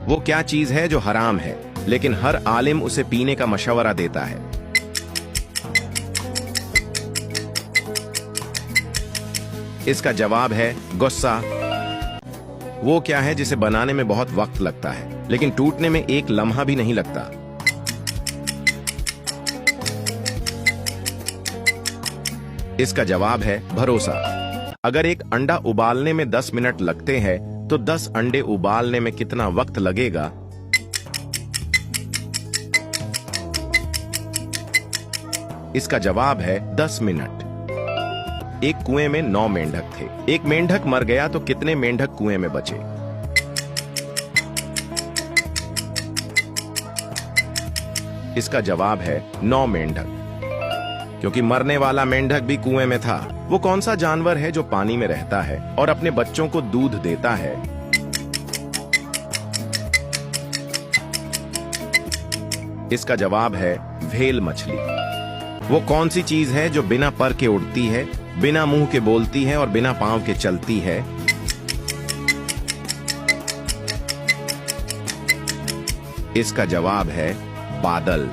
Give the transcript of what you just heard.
वो क्या चीज है जो हराम है लेकिन हर आलिम उसे पीने का मशवरा देता है? इसका जवाब है गुस्सा। वो क्या है जिसे बनाने में बहुत वक्त लगता है लेकिन टूटने में एक लम्हा भी नहीं लगता? इसका जवाब है भरोसा। अगर एक अंडा उबालने में 10 मिनट लगते हैं तो 10 अंडे उबालने में कितना वक्त लगेगा? इसका जवाब है 10 मिनट। एक कुएं में 9 मेंढक थे। एक मेंढक मर गया तो कितने मेंढक कुएं में बचे? इसका जवाब है 9 मेंढक, क्योंकि मरने वाला मेंढक भी कुएं में था। वो कौन सा जानवर है जो पानी में रहता है और अपने बच्चों को दूध देता है? इसका जवाब है व्हेल मछली। वो कौन सी चीज है जो बिना पर के उड़ती है, बिना मुंह के बोलती है और बिना पांव के चलती है? इसका जवाब है बादल।